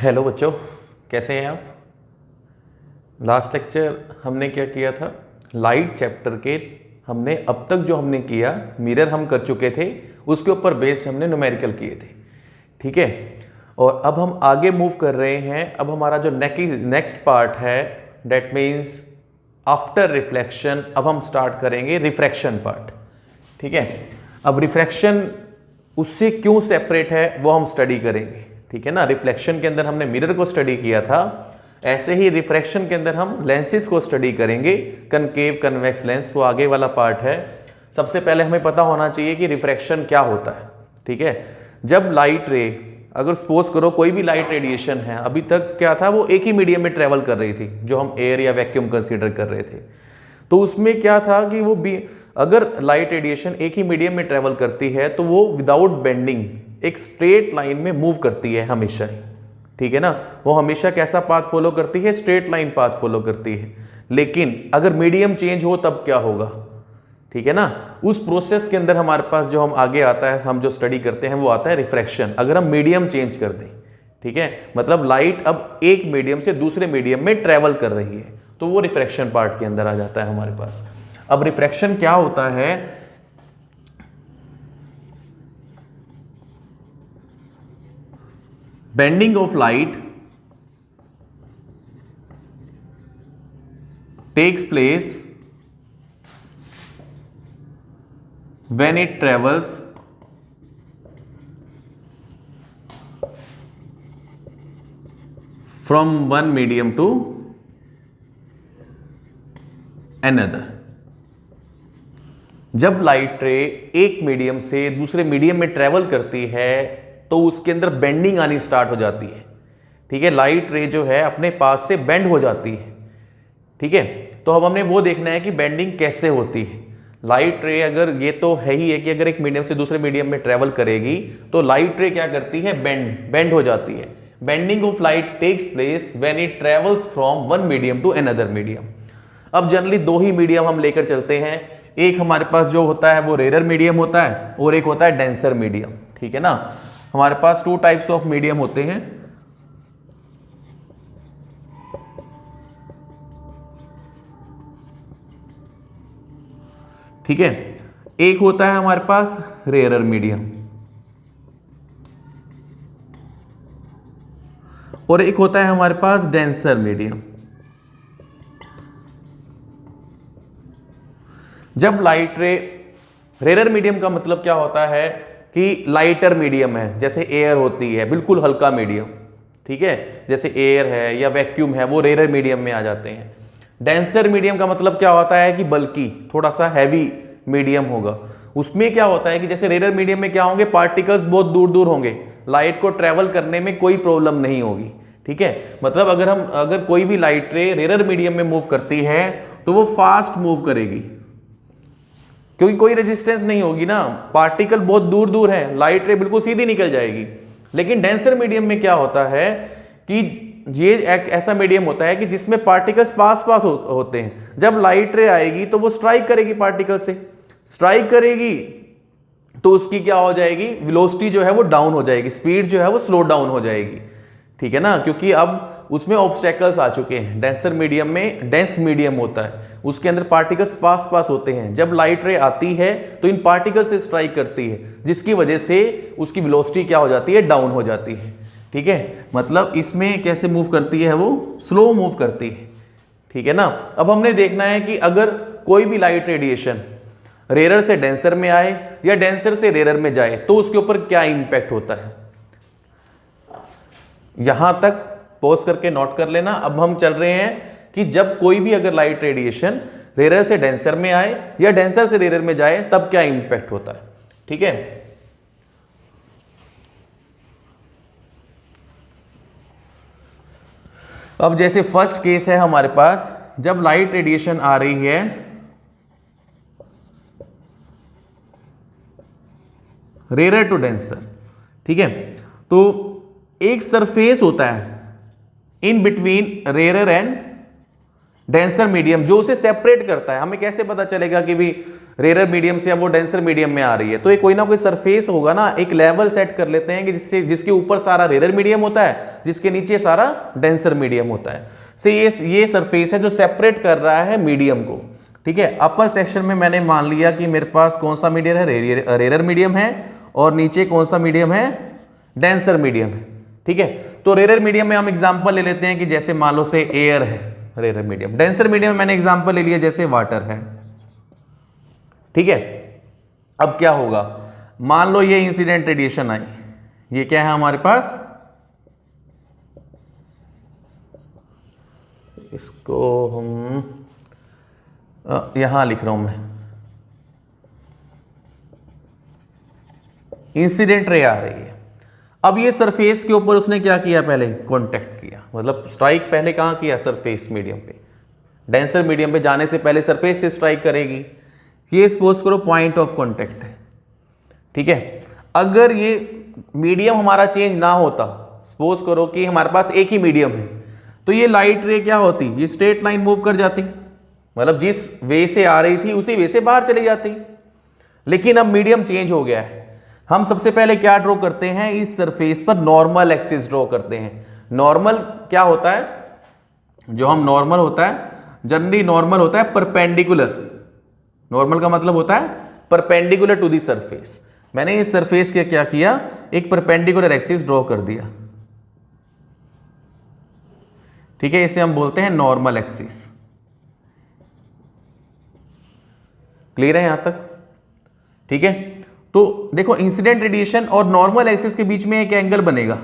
Hello बच्चों, कैसे हैं आप। लास्ट लेक्चर हमने क्या किया था, लाइट चैप्टर के हमने अब तक जो हमने किया मिरर हम कर चुके थे, उसके ऊपर बेस्ड हमने न्यूमेरिकल किए थे। ठीक है, और अब हम आगे मूव कर रहे हैं। अब हमारा जो नेक्स्ट पार्ट है दैट मीन्स आफ्टर रिफ्लेक्शन, अब हम स्टार्ट करेंगे रिफ्रैक्शन पार्ट। ठीक है, अब रिफ्रैक्शन उससे क्यों सेपरेट है वो हम स्टडी करेंगे। ठीक है ना, रिफ्लेक्शन के अंदर हमने मिरर को स्टडी किया था, ऐसे ही रिफ्रैक्शन के अंदर हम लेंसेज को स्टडी करेंगे, कनकेव कन्वेक्स लेंस, वो आगे वाला पार्ट है। सबसे पहले हमें पता होना चाहिए कि रिफ्रैक्शन क्या होता है। ठीक है, जब लाइट रे, अगर सपोज करो कोई भी लाइट रेडिएशन है, अभी तक क्या था वो एक ही मीडियम में ट्रेवल कर रही थी, जो हम एयर या वैक्यूम कंसीडर कर रहे थे। तो उसमें क्या था कि वो अगर लाइट रेडिएशन एक ही मीडियम में ट्रेवल करती है तो वो विदाउट बेंडिंग एक स्ट्रेट लाइन में मूव करती है हमेशा ही। ठीक है ना, वो हमेशा कैसा पाथ फॉलो करती है, स्ट्रेट लाइन पाथ फॉलो करती है। लेकिन अगर मीडियम चेंज हो तब क्या होगा। ठीक है ना, उस प्रोसेस के अंदर हमारे पास जो हम आगे आता है, हम जो स्टडी करते हैं वो आता है रिफ्रैक्शन। अगर हम मीडियम चेंज कर दें, ठीक है, मतलब लाइट अब एक मीडियम से दूसरे मीडियम में ट्रेवल कर रही है, तो वो रिफ्रैक्शन पार्ट के अंदर आ जाता है हमारे पास। अब रिफ्रैक्शन क्या होता है, bending of light takes place when it travels from one medium to another। जब लाइट रे एक मीडियम से दूसरे मीडियम में ट्रेवल करती है तो उसके अंदर बेंडिंग आनी स्टार्ट हो जाती है। ठीक है, लाइट रे जो है अपने पास से बेंड हो जाती है। ठीक है, तो अब हमने वो देखना है कि बेंडिंग कैसे होती है। लाइट रे, अगर ये तो है ही है कि अगर एक मीडियम से दूसरे मीडियम में ट्रेवल करेगी तो लाइट रे क्या करती है, बेंड हो जाती है। Bending of light takes place when it travels from one medium to another medium. अब जनरली दो ही मीडियम हम लेकर चलते हैं, एक हमारे पास जो होता है वो रेयर मीडियम होता है और एक होता है डेंसर मीडियम। ठीक है ना, हमारे पास टू टाइप्स ऑफ मीडियम होते हैं। ठीक है, एक होता है हमारे पास रेयरर मीडियम और एक होता है हमारे पास डेंसर मीडियम। जब लाइट रे, रेयरर मीडियम का मतलब क्या होता है कि लाइटर मीडियम है, जैसे एयर होती है, बिल्कुल हल्का मीडियम। ठीक है, जैसे एयर है या वैक्यूम है, वो रेयरर मीडियम में आ जाते हैं। डेंसर मीडियम का मतलब क्या होता है कि बल्कि थोड़ा सा हैवी मीडियम होगा। उसमें क्या होता है कि जैसे रेयर मीडियम में क्या होंगे, पार्टिकल्स बहुत दूर दूर होंगे, लाइट को ट्रेवल करने में कोई प्रॉब्लम नहीं होगी। ठीक है, मतलब अगर कोई भी लाइट रे रेयर मीडियम में मूव करती है तो वो फास्ट मूव करेगी, क्योंकि कोई रेजिस्टेंस नहीं होगी ना, पार्टिकल बहुत दूर दूर है, लाइट रे बिल्कुल सीधी निकल जाएगी। लेकिन डेंसर मीडियम में क्या होता है कि ये एक ऐसा मीडियम होता है कि जिसमें पार्टिकल्स पास पास होते हैं। जब लाइट रे आएगी तो वो स्ट्राइक करेगी, पार्टिकल से स्ट्राइक करेगी तो उसकी क्या हो जाएगी, वेलोसिटी जो है वो डाउन हो जाएगी, स्पीड जो है वो स्लो डाउन हो जाएगी। ठीक है ना, क्योंकि अब उसमें ऑब्स्टेकल्स आ चुके हैं। डेंसर मीडियम में डेंस मीडियम होता है, उसके अंदर पार्टिकल्स पास पास होते हैं। जब लाइट रे आती है तो इन पार्टिकल से स्ट्राइक करती है, जिसकी वजह से उसकी वेलोसिटी क्या हो जाती है, डाउन हो जाती है। ठीक है, मतलब इसमें कैसे मूव करती है, वो स्लो मूव करती है। ठीक है ना, अब हमने देखना है कि अगर कोई भी लाइट रेडिएशन रेयर से डेंसर में आए या डेंसर से रेयर में जाए तो उसके ऊपर क्या इंपैक्ट होता है। यहां तक पॉज करके नोट कर लेना। अब हम चल रहे हैं कि जब कोई भी अगर लाइट रेडिएशन रेयर से डेंसर में आए या डेंसर से रेयर में जाए तब क्या इंपैक्ट होता है। ठीक है, अब जैसे फर्स्ट केस है हमारे पास, जब लाइट रेडिएशन आ रही है रेयर टू डेंसर। ठीक है, तो एक सरफेस होता है in between rare and denser medium जो उसे सेपरेट करता है। हमें कैसे पता चलेगा कि भी रेयर मीडियम से अब वो डेंसर मीडियम में आ रही है, तो ये कोई ना कोई सरफेस होगा ना, एक लेवल सेट कर लेते हैं कि जिसके ऊपर सारा रेयर मीडियम होता है, जिसके नीचे सारा डेंसर मीडियम होता है। से ये सरफेस है जो सेपरेट कर रहा है मीडियम को, ठीक है। अपर सेक्शन में मैंने मान लिया कि मेरे पास कौन सा मीडियम है, रेयर मीडियम है, और नीचे कौन सा मीडियम है, डेंसर मीडियम है, ठीक है। तो रेयर मीडियम में हम एग्जांपल ले लेते हैं कि जैसे मान लो से एयर है रेयर मीडियम, डेंसर मीडियम में मैंने एग्जांपल ले लिया जैसे वाटर है, ठीक है। अब क्या होगा, मान लो ये इंसिडेंट रेडिएशन आई, ये क्या है हमारे पास, इसको हम यहां लिख रहा हूं मैं, इंसिडेंट रे आ रही है। अब ये सरफेस के ऊपर उसने क्या किया, पहले कांटेक्ट किया, मतलब स्ट्राइक पहले कहां किया, सरफेस मीडियम पे। डेंसर मीडियम पे जाने से पहले सरफेस से स्ट्राइक करेगी। ये सपोज करो पॉइंट ऑफ कांटेक्ट है, ठीक है। अगर ये मीडियम हमारा चेंज ना होता, सपोज करो कि हमारे पास एक ही मीडियम है, तो ये लाइट रे क्या होती, ये स्ट्रेट लाइन मूव कर जाती, मतलब जिस वे से आ रही थी उसी वे से बाहर चली जाती। लेकिन अब मीडियम चेंज हो गया है, हम सबसे पहले क्या ड्रॉ करते हैं, इस सरफेस पर नॉर्मल एक्सिस ड्रॉ करते हैं। नॉर्मल क्या होता है, जो हम नॉर्मल होता है, जनरली नॉर्मल होता है परपेंडिकुलर, नॉर्मल का मतलब होता है परपेंडिकुलर टू दी सरफेस। मैंने इस सरफेस के क्या किया, एक परपेंडिकुलर एक्सिस ड्रॉ कर दिया, ठीक है। इसे हम बोलते हैं नॉर्मल एक्सिस। क्लियर है यहां तक, ठीक है। तो देखो इंसिडेंट रेडिएशन और नॉर्मल एक्सिस के बीच में एक एंगल बनेगा,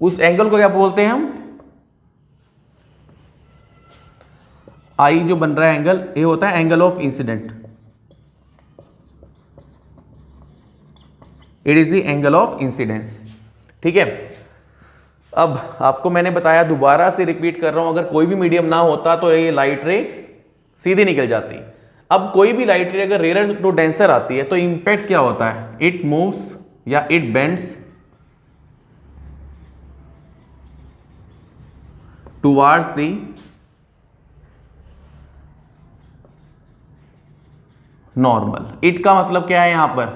उस एंगल को क्या बोलते हैं हम, आई जो बन रहा है एंगल, ये होता है angle of incident, it is the angle of incidence, ठीक है। अब आपको मैंने बताया, दोबारा से रिपीट कर रहा हूं, अगर कोई भी मीडियम ना होता तो ये लाइट रे सीधी निकल जाती। अब कोई भी लाइट रे अगर रेयर टू डेंसर आती है तो इंपैक्ट क्या होता है, इट मूव्स या it bends towards the normal. It का मतलब क्या है यहां पर,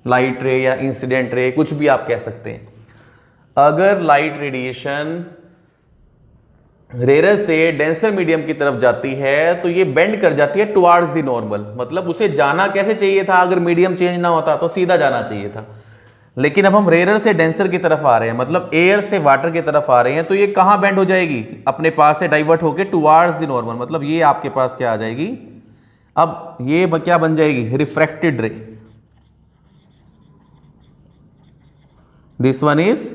लाइट रे या इंसिडेंट रे, कुछ भी आप कह सकते हैं। अगर लाइट रेडिएशन रेयर से डेंसर मीडियम की तरफ जाती है तो ये बेंड कर जाती है टुवार्ड्स द नॉर्मल, मतलब उसे जाना कैसे चाहिए था, अगर मीडियम चेंज ना होता तो सीधा जाना चाहिए था। लेकिन अब हम रेयर से डेंसर की तरफ आ रहे हैं, मतलब एयर से वाटर की तरफ आ रहे हैं, तो ये कहां बेंड हो जाएगी, अपने पास से डाइवर्ट होके टुवार्ड्स द नॉर्मल, मतलब ये आपके पास क्या आ जाएगी, अब ये क्या बन जाएगी, रिफ्रैक्टेड रे। दिस वन इज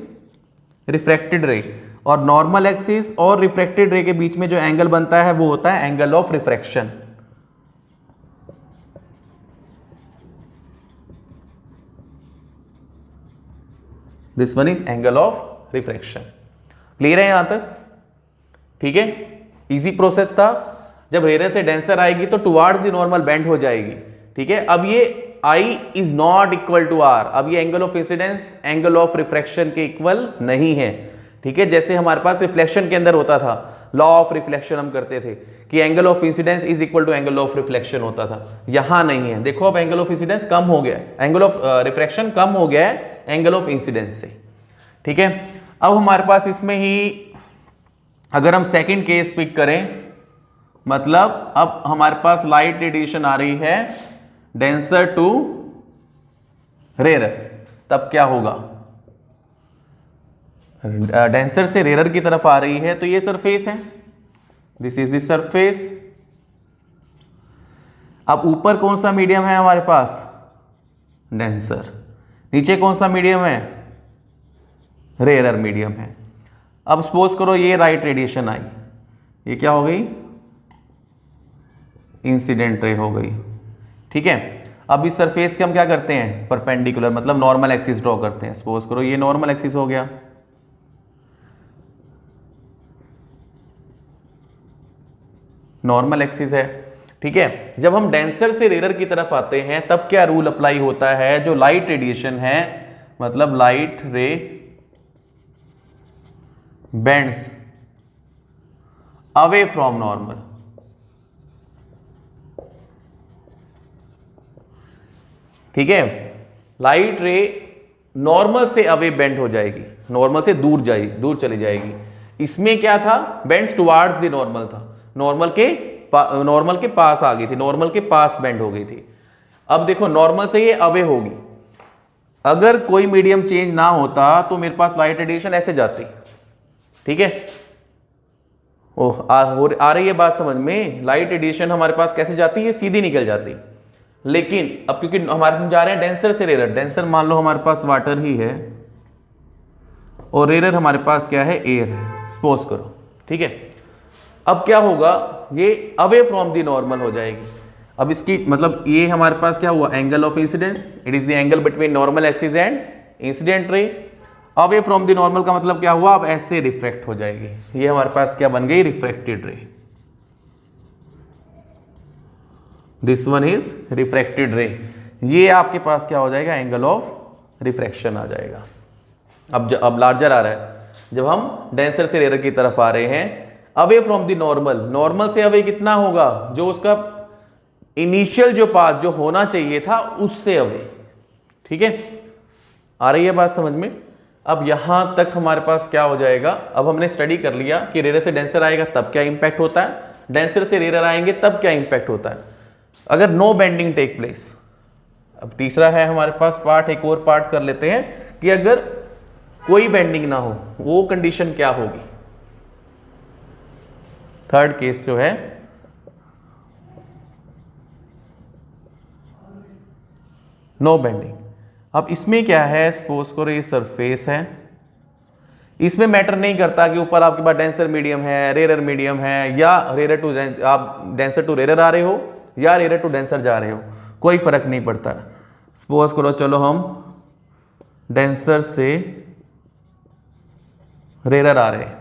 रिफ्रैक्टेड रे। और नॉर्मल एक्सिस और रिफ्रैक्टेड रे के बीच में जो एंगल बनता है वो होता है angle of refraction. This one is angle of refraction. Clear है यहां तक, ठीक है। इजी प्रोसेस था, जब रेयर से डेंसर आएगी तो टुवार्ड्स द नॉर्मल बेंड हो जाएगी, ठीक है। अब ये I is not equal to R, अब ये angle of incidence angle of refraction के इक्वल नहीं है, ठीक है। जैसे हमारे पास रिफ्लेक्शन के अंदर होता था, लॉ ऑफ रिफ्लेक्शन हम करते थे कि angle of incidence is equal to angle of reflection होता था, यहां नहीं है। देखो अब एंगल ऑफ इंसिडेंस कम हो गया, एंगल ऑफ रिफ्रैक्शन कम हो गया है एंगल ऑफ इंसिडेंस से, ठीक है। अब हमारे पास इसमें ही अगर हम सेकंड केस पिक करें, मतलब अब हमारे पास लाइट रेडिएशन आ रही है डेंसर टू रेयर, तब क्या होगा, डेंसर से रेयर की तरफ आ रही है, तो ये सरफेस है, दिस इज द सरफेस। अब ऊपर कौन सा मीडियम है हमारे पास, डेंसर, नीचे कौन सा मीडियम है, रेयर मीडियम है। अब सपोज करो ये राइट रेडिएशन आई, ये क्या हो गई, इंसिडेंट रे हो गई, ठीक है। अब इस सरफेस के हम क्या करते हैं, परपेंडिकुलर, मतलब नॉर्मल एक्सिस ड्रॉ करते हैं। सपोज करो ये नॉर्मल एक्सिस हो गया, नॉर्मल एक्सिस है, ठीक है। जब हम डेंसर से रेयर की तरफ आते हैं तब क्या रूल अप्लाई होता है, जो लाइट रेडिएशन है, मतलब लाइट रे बेंड्स अवे फ्रॉम नॉर्मल, ठीक है। लाइट रे नॉर्मल से अवे बेंड हो जाएगी, नॉर्मल से दूर चली जाएगी। इसमें क्या था, बेंड्स टुवार्ड्स द नॉर्मल था, नॉर्मल के पास आ गई थी, नॉर्मल के पास बेंड हो गई थी। अब देखो नॉर्मल से ये अवे होगी। अगर कोई मीडियम चेंज ना होता तो मेरे पास लाइट रेडिएशन ऐसे जाती, ठीक है। ओह आ रही है बात समझ में। लाइट रेडिएशन हमारे पास कैसे जाती है, सीधी निकल जाती। लेकिन अब क्योंकि हम जा रहे हैं डेंसर से रेयर, डेंसर मान लो हमारे पास वाटर ही है और रेयर हमारे पास क्या है, एयर है, सपोज करो, ठीक है। अब क्या होगा, ये अवे फ्रॉम द नॉर्मल हो जाएगी। अब इसकी मतलब ये हमारे पास क्या हुआ, angle of incidence, it is the angle between normal axis and incident ray. Away from the normal का मतलब क्या हुआ, अब ऐसे रिफ्रैक्ट हो जाएगी। ये हमारे पास क्या बन गई, रिफ्रैक्टेड रे। दिस वन इज रिफ्रैक्टेड रे। ये आपके पास क्या हो जाएगा, एंगल ऑफ रिफ्रैक्शन आ जाएगा। अब लार्जर आ रहा है, जब हम डेंसर से रेयर की तरफ आ रहे हैं, away from the normal, normal से अवे कितना होगा, जो उसका इनिशियल जो पाथ जो होना चाहिए था उससे अवे, ठीक है। आ रही है बात समझ में। अब यहां तक हमारे पास क्या हो जाएगा, अब हमने स्टडी कर लिया कि रेयर से डेंसर आएगा तब क्या इंपैक्ट होता है, डेंसर से रेयर आएंगे तब क्या इंपैक्ट होता है अगर नो बेंडिंग टेक प्लेस। अब तीसरा है हमारे पास पार्ट, एक और पार्ट कर लेते हैं कि अगर कोई बेंडिंग ना हो वो कंडीशन क्या होगी। थर्ड केस जो है, नो बेंडिंग। अब इसमें क्या है, सपोज करो ये सरफेस है, इसमें मैटर नहीं करता कि ऊपर आपके पास डेंसर मीडियम है, रेयर मीडियम है, या रेयर टू आप डेंसर टू रेयर आ रहे हो या रेयर टू डेंसर जा रहे हो, कोई फर्क नहीं पड़ता। सपोज करो चलो हम डेंसर से रेयर आ रहे हैं,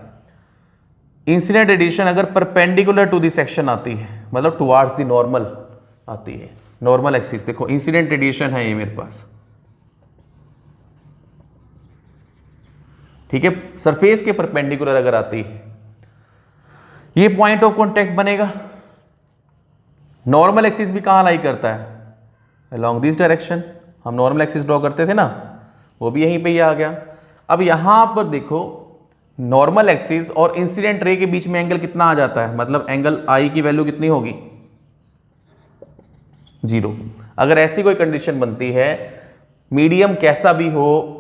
इंसिडेंट रेडिएशन अगर परपेंडिकुलर टू द सेक्शन आती है, मतलब टुवार्ड्स द नॉर्मल आती है, नॉर्मल एक्सिस, देखो इंसिडेंट रेडिएशन है ये मेरे पास, ठीक है। सरफेस के परपेंडिकुलर अगर आती है, ये पॉइंट ऑफ कांटेक्ट बनेगा। नॉर्मल एक्सिस भी कहां लाई करता है, अलोंग दिस डायरेक्शन। हम नॉर्मल एक्सिस ड्रॉ करते थे ना, वो भी यहीं पे ही आ गया। अब यहां पर देखो नॉर्मल एक्सिस और इंसिडेंट रे के बीच में एंगल कितना आ जाता है, मतलब एंगल आई की वैल्यू कितनी होगी, 0। अगर ऐसी कोई कंडीशन बनती है, मीडियम कैसा भी हो,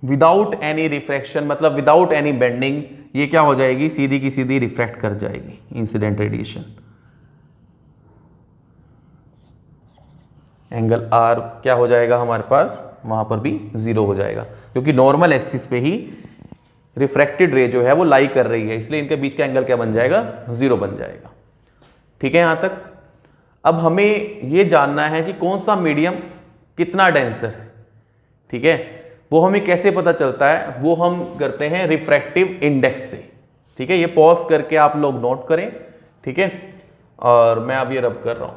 विदाउट एनी रिफ्रैक्शन, मतलब विदाउट एनी बेंडिंग, ये क्या हो जाएगी, सीधी की सीधी रिफ्रैक्ट कर जाएगी इंसिडेंट रेडिएशन। एंगल आर क्या हो जाएगा हमारे पास, वहां पर भी 0 हो जाएगा, क्योंकि नॉर्मल एक्सिस पे ही रिफ्रैक्टेड रे जो है वो लाई कर रही है, इसलिए इनके बीच का एंगल क्या बन जाएगा, 0 बन जाएगा, ठीक है यहां तक। अब हमें ये जानना है कि कौन सा मीडियम कितना डेंसर है, ठीक है। वो हमें कैसे पता चलता है, वो हम करते हैं रिफ्रैक्टिव इंडेक्स से, ठीक है। ये पॉज करके आप लोग नोट करें, ठीक है, और मैं अब ये रब कर रहा हूं।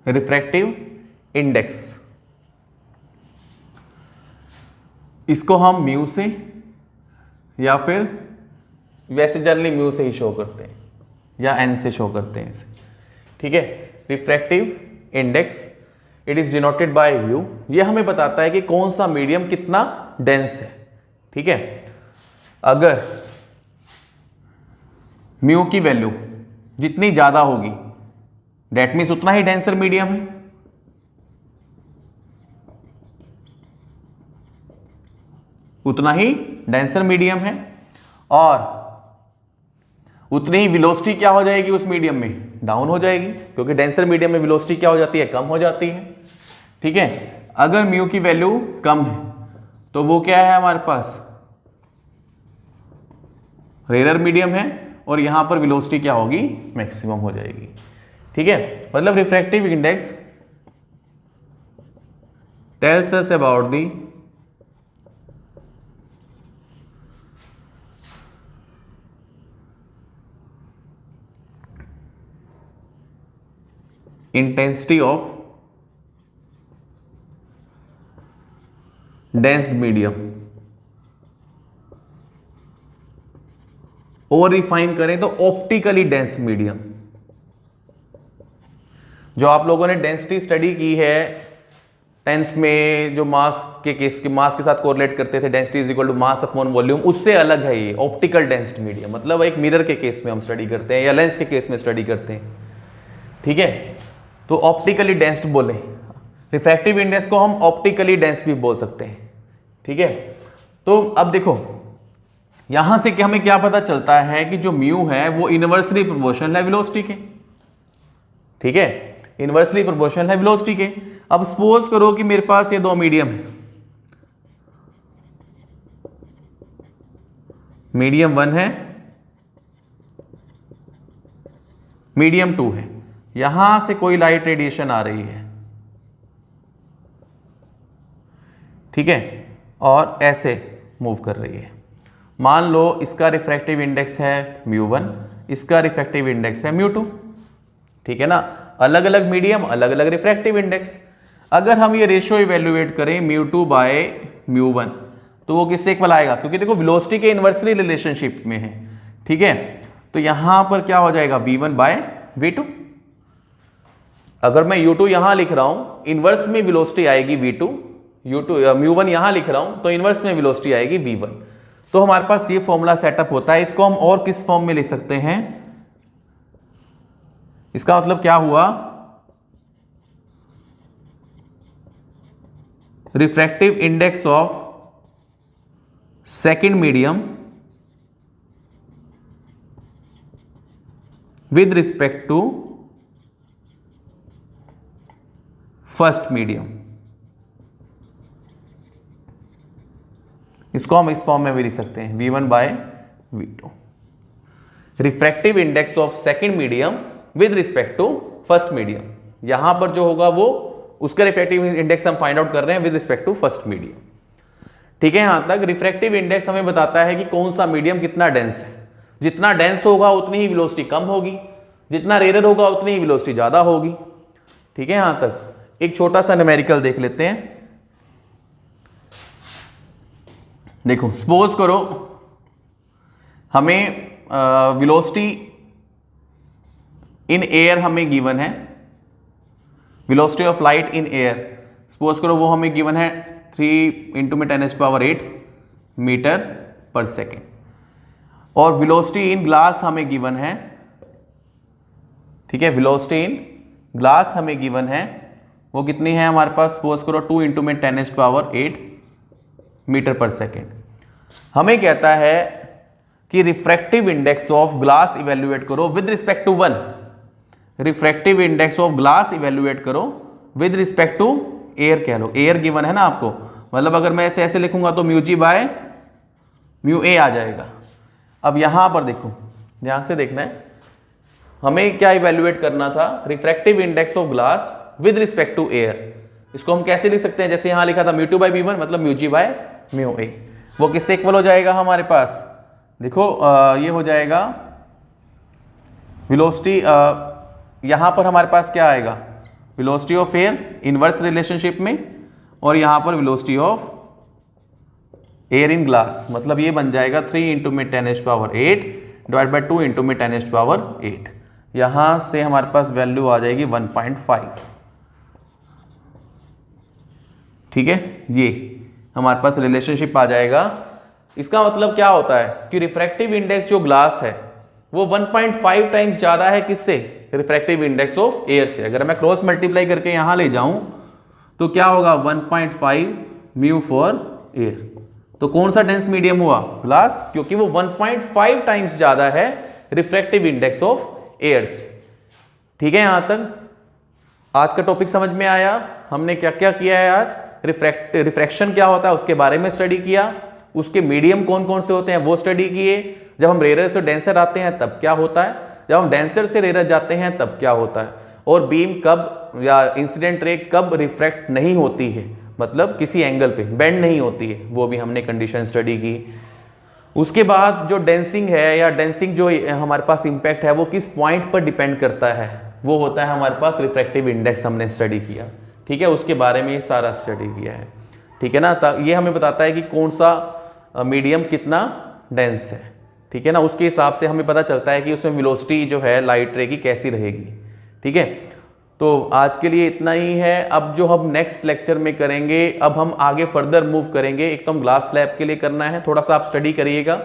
रिफ्रैक्टिव इंडेक्स, इसको हम म्यू से या फिर वैसे जनरली म्यू से ही शो करते हैं या एन से शो करते हैं इसे, ठीक है। Refractive index it is denoted by you. ये हमें बताता है कि कौन सा मीडियम कितना डेंस है, ठीक है। अगर म्यू की वैल्यू जितनी ज्यादा होगी डेट मीन्स उतना ही डेंसर मीडियम है, उतना ही डेंसर मीडियम है, और उतनी ही वेलोसिटी क्या हो जाएगी उस मीडियम में, डाउन हो जाएगी, क्योंकि डेंसर मीडियम में वेलोसिटी क्या हो जाती है, कम हो जाती है, ठीक है। अगर म्यू की वैल्यू कम है तो वो क्या है हमारे पास, रेयर मीडियम है, और यहां पर वेलोसिटी क्या होगी, मैक्सिमम हो जाएगी, ठीक है। मतलब refractive index tells us about the intensity of densed medium, और रिफाइन करें तो ऑप्टिकली डेंस मीडियम। जो आप लोगों ने डेंसिटी स्टडी की है 10th में, जो मास के साथ कोरिलेट करते थे, density is equal to mass upon volume, उससे अलग है ये ऑप्टिकल डेंस्ड मीडियम। मतलब एक मिरर के केस में हम स्टडी करते हैं या लेंस के केस में स्टडी करते हैं, ठीक है। तो ऑप्टिकली डेंस्ड बोले, रिफ्रैक्टिव इंडेक्स को हम ऑप्टिकली डेंस भी बोल सकते हैं, ठीक है। तो अब देखो यहां से कि हमें क्या पता चलता है कि जो म्यू है वो इनवर्सली प्रोपोर्शनल है वेलोसिटी के, ठीक है, इनवर्सली प्रोपोर्शनल है वेलोसिटी के। अब सपोज करो कि मेरे पास ये दो मीडियम है, मीडियम 1 है, मीडियम 2 है, यहां से कोई लाइट रेडिएशन आ रही है, ठीक है, और ऐसे मूव कर रही है। मान लो इसका रिफ्रैक्टिव इंडेक्स है μ1, इसका रिफ्रैक्टिव इंडेक्स है μ2, ठीक है ना। अलग अलग मीडियम, अलग अलग रिफ्रैक्टिव इंडेक्स। अगर हम ये रेशियो इवेल्युएट करें μ2 बाय μ1 तो वो किससे इक्वल आएगा, क्योंकि देखो वेलोसिटी के इन्वर्सली रिलेशनशिप में है, ठीक है। तो यहां पर क्या हो जाएगा v1 बाय v2। अगर मैं u2 यहां लिख रहा हूं, इनवर्स में वेलोसिटी आएगी v2, μ1 यहां लिख रहा हूं तो इनवर्स में वेलोसिटी आएगी v1। तो हमारे पास ये फॉर्मूला सेटअप होता है। इसको हम और किस फॉर्म में लिख सकते हैं, इसका मतलब क्या हुआ, refractive index of second medium with respect to first medium. इसको हम इस फॉर्म में भी लिख सकते हैं, v1 by v2, refractive index of second medium with respect to first medium. यहां पर जो होगा वो उसका रिफ्रैक्टिव इंडेक्स हम फाइंड आउट कर रहे हैं with respect to first medium, ठीक है। यहां तक रिफ्रैक्टिव इंडेक्स हमें बताता है कि कौन सा मीडियम कितना डेंस है। जितना डेंस होगा उतनी ही वेलोसिटी कम होगी, जितना रेयर होगा उतनी ही वेलोसिटी ज्यादा होगी, ठीक है। यहां तक एक छोटा सा न्यूमेरिकल देख लेते हैं। देखो सपोज करो हमें वेलोसिटी इन एयर हमें गिवन है, velocity of light in air suppose करो वो हमें गिवन है 3 × 10⁸ मीटर पर सेकेंड, और वेलोसिटी इन ग्लास हमें गिवन है, ठीक है, वेलोसिटी इन ग्लास हमें गिवन है, वो कितनी है हमारे पास, सपोज करो 2 × 10⁸ मीटर पर सेकेंड। हमें कहता है कि refractive index of glass evaluate करो with respect to 1, refractive index of glass evaluate करो विद रिस्पेक्ट टू एयर, कह लो एयर गिवन है ना आपको, मतलब अगर मैं ऐसे लिखूंगा तो μg बाय μa आ जाएगा। अब यहां पर देखो, ध्यान से देखना है, हमें क्या इवेल्युएट करना था, refractive index of glass with respect to air. इसको हम कैसे लिख सकते हैं, जैसे यहां लिखा था μ2 बाय μ1 मतलब μg बाय μa, वो किससे इक्वल हो जाएगा हमारे पास, देखो ये हो जाएगा वेलोसिटी, यहां पर हमारे पास क्या आएगा, velocity of air inverse relationship में, और यहां पर velocity of air in glass, मतलब ये बन जाएगा 3 × 10⁸ डिवाइड बाय 2 × 10⁸। यहां से हमारे पास वैल्यू आ जाएगी 1.5, ठीक है, ये हमारे पास रिलेशनशिप आ जाएगा। इसका मतलब क्या होता है कि रिफ्रैक्टिव इंडेक्स जो ग्लास है वो 1.5 टाइम्स ज्यादा है किससे, रिफ्रैक्टिव इंडेक्स ऑफ एयर से। अगर मैं क्रॉस मल्टीप्लाई करके यहां ले जाऊं तो क्या होगा, 1.5 म्यू फॉर एयर। तो कौन सा डेंस मीडियम हुआ, ग्लास, क्योंकि वो 1.5 टाइम्स ज्यादा है रिफ्रैक्टिव इंडेक्स ऑफ एयर से, ठीक है। यहां तक आज का टॉपिक समझ में आया। हमने क्या क्या किया है आज, रिफ्रैक्शन क्या होता है उसके बारे में स्टडी किया, उसके मीडियम कौन कौन से होते हैं वो स्टडी किए, जब हम रेयर से डेंसर आते हैं तब क्या होता है, जब हम डेंसर से रेयर जाते हैं तब क्या होता है, और बीम कब या इंसिडेंट रे कब रिफ्रैक्ट नहीं होती है, मतलब किसी एंगल पे बेंड नहीं होती है, वो भी हमने कंडीशन स्टडी की। उसके बाद जो डेंसिंग है या डेंसिंग जो हमारे पास इंपैक्ट है वो किस पॉइंट पर डिपेंड करता है, वो होता है हमारे पास रिफ्रैक्टिव इंडेक्स, हमने स्टडी किया, ठीक है, उसके बारे में ये सारा स्टडी किया है, ठीक है ना। ये हमें बताता है कि कौन सा मीडियम कितना डेंस है, ठीक है ना, उसके हिसाब से हमें पता चलता है कि उसमें वेलोसिटी जो है लाइट रे की कैसी रहेगी, ठीक है। तो आज के लिए इतना ही है। अब जो हम नेक्स्ट लेक्चर में करेंगे, अब हम आगे फर्दर मूव करेंगे। एक तो हम ग्लास स्लैब के लिए करना है, थोड़ा सा आप स्टडी करिएगा,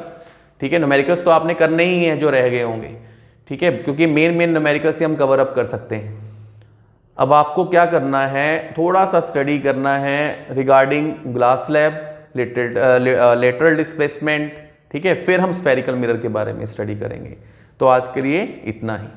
ठीक है। न्यूमेरिकल्स तो आपने करने ही हैं जो रह गए होंगे, ठीक है, क्योंकि मेन न्यूमेरिकल्स से हम कवर अप कर सकते हैं। अब आपको क्या करना है, थोड़ा सा स्टडी करना है regarding glass slab, lateral displacement, ठीक है, फिर हम स्फेरिकल मिरर के बारे में स्टडी करेंगे। तो आज के लिए इतना ही।